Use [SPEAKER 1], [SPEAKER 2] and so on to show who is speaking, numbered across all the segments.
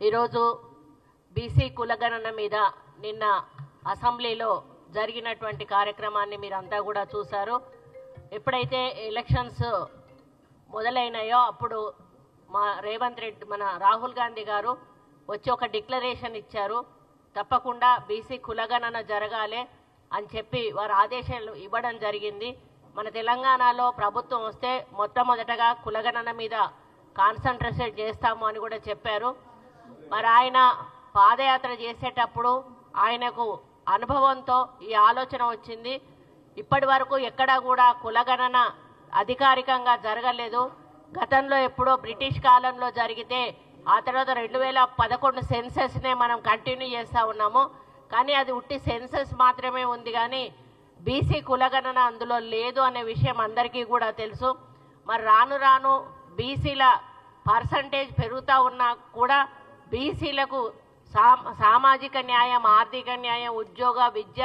[SPEAKER 1] ఈరోజు బీసీ కులగణన మీద నిన్న అసెంబ్లీలో జరిగినటువంటి కార్యక్రమాన్ని మీరంతా కూడా చూశారు. ఎప్పుడైతే ఎలక్షన్స్ మొదలైనాయో అప్పుడు మన రాహుల్ గాంధీ గారు వచ్చి ఒక డిక్లరేషన్ ఇచ్చారు. తప్పకుండా బీసీ కులగణన జరగాలి అని చెప్పి వారు ఆదేశాలు ఇవ్వడం జరిగింది. మన తెలంగాణలో ప్రభుత్వం వస్తే మొట్టమొదటగా కులగణన మీద కాన్సంట్రేట్ చేస్తాము అని కూడా చెప్పారు. మరి ఆయన పాదయాత్ర చేసేటప్పుడు ఆయనకు అనుభవంతో ఈ ఆలోచన వచ్చింది. ఇప్పటి వరకు ఎక్కడా కూడా కులగణన అధికారికంగా జరగలేదు. గతంలో ఎప్పుడో బ్రిటిష్ కాలంలో జరిగితే ఆ తర్వాత 2011 సెన్సెస్నే మనం కంటిన్యూ చేస్తూ ఉన్నాము. కానీ అది ఉట్టి సెన్సెస్ మాత్రమే ఉంది, కానీ బీసీ కులగణన అందులో లేదు అనే విషయం అందరికీ కూడా తెలుసు. మరి రాను రాను బీసీల పర్సంటేజ్ పెరుగుతూ ఉన్నా కూడా బీసీలకు సామాజిక న్యాయం, ఆర్థిక న్యాయం, ఉద్యోగ, విద్య,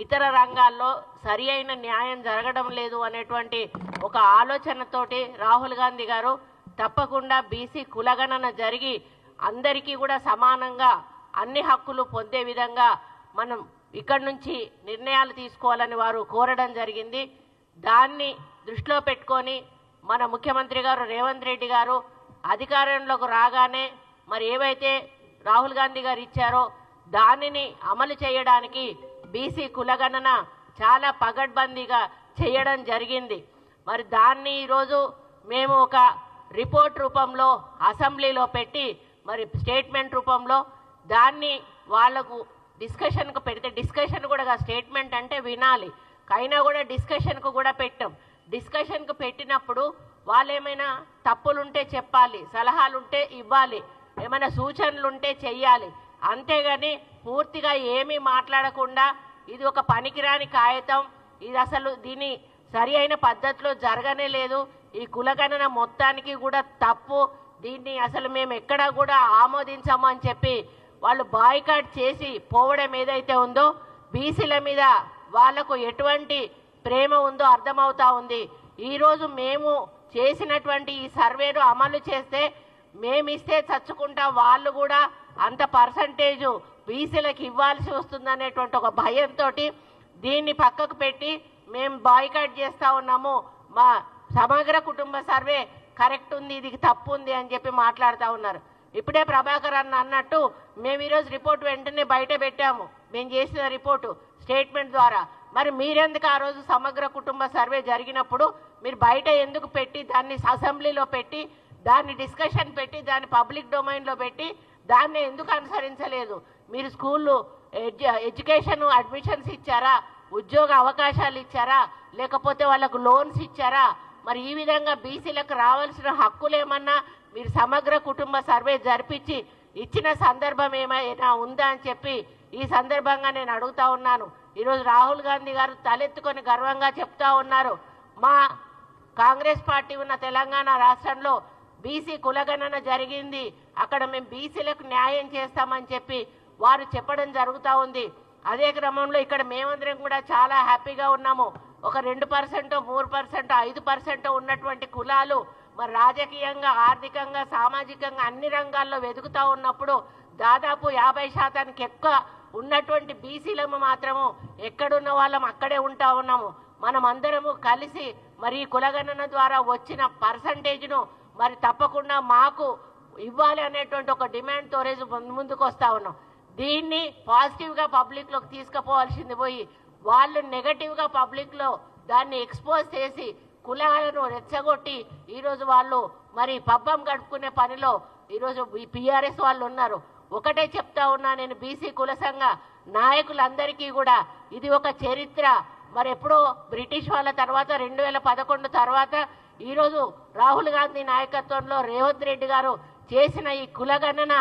[SPEAKER 1] ఇతర రంగాల్లో సరి అయిన న్యాయం జరగడం లేదు అనేటువంటి ఒక ఆలోచనతోటి రాహుల్ గాంధీ గారు తప్పకుండా బీసీ కులగణన జరిగి అందరికీ కూడా సమానంగా అన్ని హక్కులు పొందే విధంగా మనం ఇక్కడి నుంచి నిర్ణయాలు తీసుకోవాలని వారు కోరడం జరిగింది. దాన్ని దృష్టిలో పెట్టుకొని మన ముఖ్యమంత్రి గారు రేవంత్ రెడ్డి గారు అధికారంలోకి రాగానే మరి ఏవైతే రాహుల్ గాంధీ గారు ఇచ్చారో దానిని అమలు చేయడానికి బీసీ కులగణన చాలా పగడ్బందీగా చేయడం జరిగింది. మరి దాన్ని ఈరోజు మేము ఒక రిపోర్ట్ రూపంలో అసెంబ్లీలో పెట్టి మరి స్టేట్మెంట్ రూపంలో దాన్ని వాళ్లకు డిస్కషన్కు పెడితే, డిస్కషన్ కూడా స్టేట్మెంట్ అంటే వినాలి, అయినా కూడా డిస్కషన్కు కూడా పెట్టాం. డిస్కషన్కు పెట్టినప్పుడు వాళ్ళు ఏమైనా తప్పులుంటే చెప్పాలి, సలహాలుంటే ఇవ్వాలి, ఏమైనా సూచనలుంటే చెయ్యాలి. అంతేగాని పూర్తిగా ఏమీ మాట్లాడకుండా ఇది ఒక పనికిరాని కాగితం, ఇది అసలు దీని సరి అయిన పద్ధతిలో జరగనే లేదు, ఈ కులగణన మొత్తానికి కూడా తప్పు, దీన్ని అసలు మేము ఎక్కడా కూడా ఆమోదించము అని చెప్పి వాళ్ళు బాయ్కాట్ చేసి పోవడం ఏదైతే ఉందో బీసీల మీద వాళ్లకు ఎటువంటి ప్రేమ ఉందో అర్థమవుతా ఉంది. ఈరోజు మేము చేసినటువంటి ఈ సర్వేను అమలు చేస్తే మేమిస్తే చచ్చుకుంటా వాళ్ళు కూడా అంత పర్సంటేజు బీసీలకు ఇవ్వాల్సి వస్తుందనేటువంటి ఒక భయంతో దీన్ని పక్కకు పెట్టి మేము బాయ్కాట్ చేస్తూ ఉన్నాము, మా సమగ్ర కుటుంబ సర్వే కరెక్ట్ ఉంది, ఇది తప్పు ఉంది అని చెప్పి మాట్లాడుతూ ఉన్నారు. ఇప్పుడే ప్రభాకర్ అన్నట్టు మేము ఈరోజు రిపోర్ట్ వెంటనే బయట పెట్టాము, మేము చేసిన రిపోర్టు స్టేట్మెంట్ ద్వారా. మరి మీరెందుకు ఆ రోజు సమగ్ర కుటుంబ సర్వే జరిగినప్పుడు మీరు బయట ఎందుకు పెట్టి దాన్ని అసెంబ్లీలో పెట్టి దాన్ని డిస్కషన్ పెట్టి దాన్ని పబ్లిక్ డొమైన్లో పెట్టి దాన్ని ఎందుకు అనుసరించలేదు? మీరు స్కూళ్ళు ఎడ్యుకేషన్ అడ్మిషన్స్ ఇచ్చారా, ఉద్యోగ అవకాశాలు ఇచ్చారా, లేకపోతే వాళ్ళకు లోన్స్ ఇచ్చారా? మరి ఈ విధంగా బీసీలకు రావాల్సిన హక్కులేమన్నా మీరు సమగ్ర కుటుంబ సర్వే జరిపించి ఇచ్చిన సందర్భం ఏమైనా ఉందా అని చెప్పి ఈ సందర్భంగా నేను అడుగుతా ఉన్నాను. ఈరోజు రాహుల్ గాంధీ గారు తలెత్తుకొని గర్వంగా చెప్తా ఉన్నారు, మా కాంగ్రెస్ పార్టీ ఉన్న తెలంగాణ రాష్ట్రంలో బీసీ కులగణన జరిగింది, అక్కడ మేము బీసీలకు న్యాయం చేస్తామని చెప్పి వారు చెప్పడం జరుగుతూ ఉంది. అదే క్రమంలో ఇక్కడ మేమందరం కూడా చాలా హ్యాపీగా ఉన్నాము. ఒక 2%, 3%, 5% ఉన్నటువంటి కులాలు మరి రాజకీయంగా, ఆర్థికంగా, సామాజికంగా అన్ని రంగాల్లో వెతుకుతూ ఉన్నప్పుడు దాదాపు 50% ఎక్కువ ఉన్నటువంటి బీసీలము మాత్రము ఎక్కడున్న వాళ్ళం అక్కడే ఉంటా ఉన్నాము. మనం అందరము కలిసి మరి కులగణన ద్వారా వచ్చిన పర్సంటేజ్ను మరి తప్పకుండా మాకు ఇవ్వాలి అనేటువంటి ఒక డిమాండ్తో రోజు ముందుకు వస్తూ ఉన్నాం. దీన్ని పాజిటివ్గా పబ్లిక్లోకి తీసుకుపోవాల్సింది పోయి వాళ్ళు నెగటివ్గా పబ్లిక్లో దాన్ని ఎక్స్పోజ్ చేసి కులాలను రెచ్చగొట్టి ఈరోజు వాళ్ళు మరి పబ్బం గడుపుకునే పనిలో ఈరోజు పిఆర్ఎస్ వాళ్ళు ఉన్నారు. ఒకటే చెప్తా ఉన్నా నేను, బీసీ కుల సంఘ నాయకులందరికీ కూడా ఇది ఒక చరిత్ర. మరి ఎప్పుడో బ్రిటిష్ వాళ్ళ తర్వాత 2011 తర్వాత ఈరోజు రాహుల్ గాంధీ నాయకత్వంలో రేవంత్ రెడ్డి గారు చేసిన ఈ కులగణన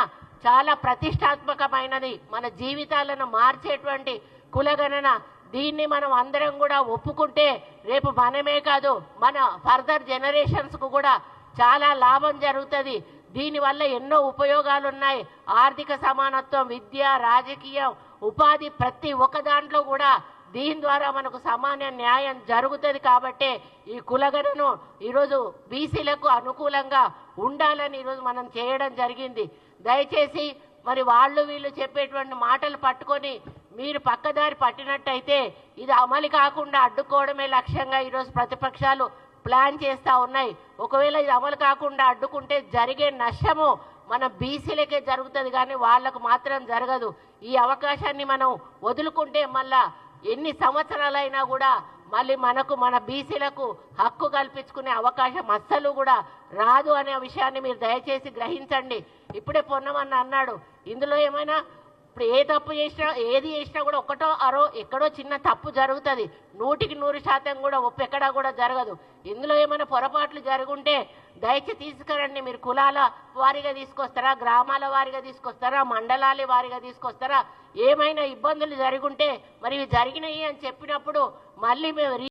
[SPEAKER 1] చాలా ప్రతిష్టాత్మకమైనది, మన జీవితాలను మార్చేటువంటి కులగణన. దీన్ని మనం అందరం కూడా ఒప్పుకుంటే రేపు మనమే కాదు మన ఫర్దర్ జనరేషన్స్కు కూడా చాలా లాభం జరుగుతుంది. దీనివల్ల ఎన్నో ఉపయోగాలు ఉన్నాయి. ఆర్థిక సమానత్వం, విద్య, రాజకీయం, ఉపాధి, ప్రతి ఒక్క దాంట్లో కూడా దీని ద్వారా మనకు సమాన న్యాయం జరుగుతుంది. కాబట్టి ఈ కులగణను ఈరోజు బీసీలకు అనుకూలంగా ఉండాలని ఈరోజు మనం చేయడం జరిగింది. దయచేసి మరి వాళ్ళు వీళ్ళు చెప్పేటువంటి మాటలు పట్టుకొని మీరు పక్కదారి పట్టినట్టయితే ఇది అమలు కాకుండా అడ్డుకోవడమే లక్ష్యంగా ఈరోజు ప్రతిపక్షాలు ప్లాన్ చేస్తూ ఉన్నాయి. ఒకవేళ ఇది అమలు కాకుండా అడ్డుకుంటే జరిగే నష్టము మన బీసీలకే జరుగుతుంది, కానీ వాళ్లకు మాత్రం జరగదు. ఈ అవకాశాన్ని మనం వదులుకుంటే మళ్ళా ఎన్ని సంవత్సరాలైనా కూడా మళ్ళీ మనకు మన బీసీలకు హక్కు కల్పించుకునే అవకాశం అస్సలు కూడా రాదు అనే విషయాన్ని మీరు దయచేసి గ్రహించండి. ఇప్పుడే పొన్నమన్న అన్నాడు, ఇందులో ఏమైనా ఇప్పుడు ఏ తప్పు చేసినా ఏది చేసినా కూడా ఒకటో అరో ఎక్కడో చిన్న తప్పు జరుగుతుంది. 100% కూడా ఒప్పు ఎక్కడా కూడా జరగదు. ఇందులో ఏమైనా పొరపాట్లు జరుగుంటే దయచేసి తీసుకురండి. మీరు కులాల వారీగా తీసుకొస్తారా, గ్రామాల వారీగా తీసుకొస్తారా, మండలాల వారీగా తీసుకొస్తారా? ఏమైనా ఇబ్బందులు జరుగుంటే మరి ఇవి జరిగినాయి అని చెప్పినప్పుడు మళ్ళీ మేము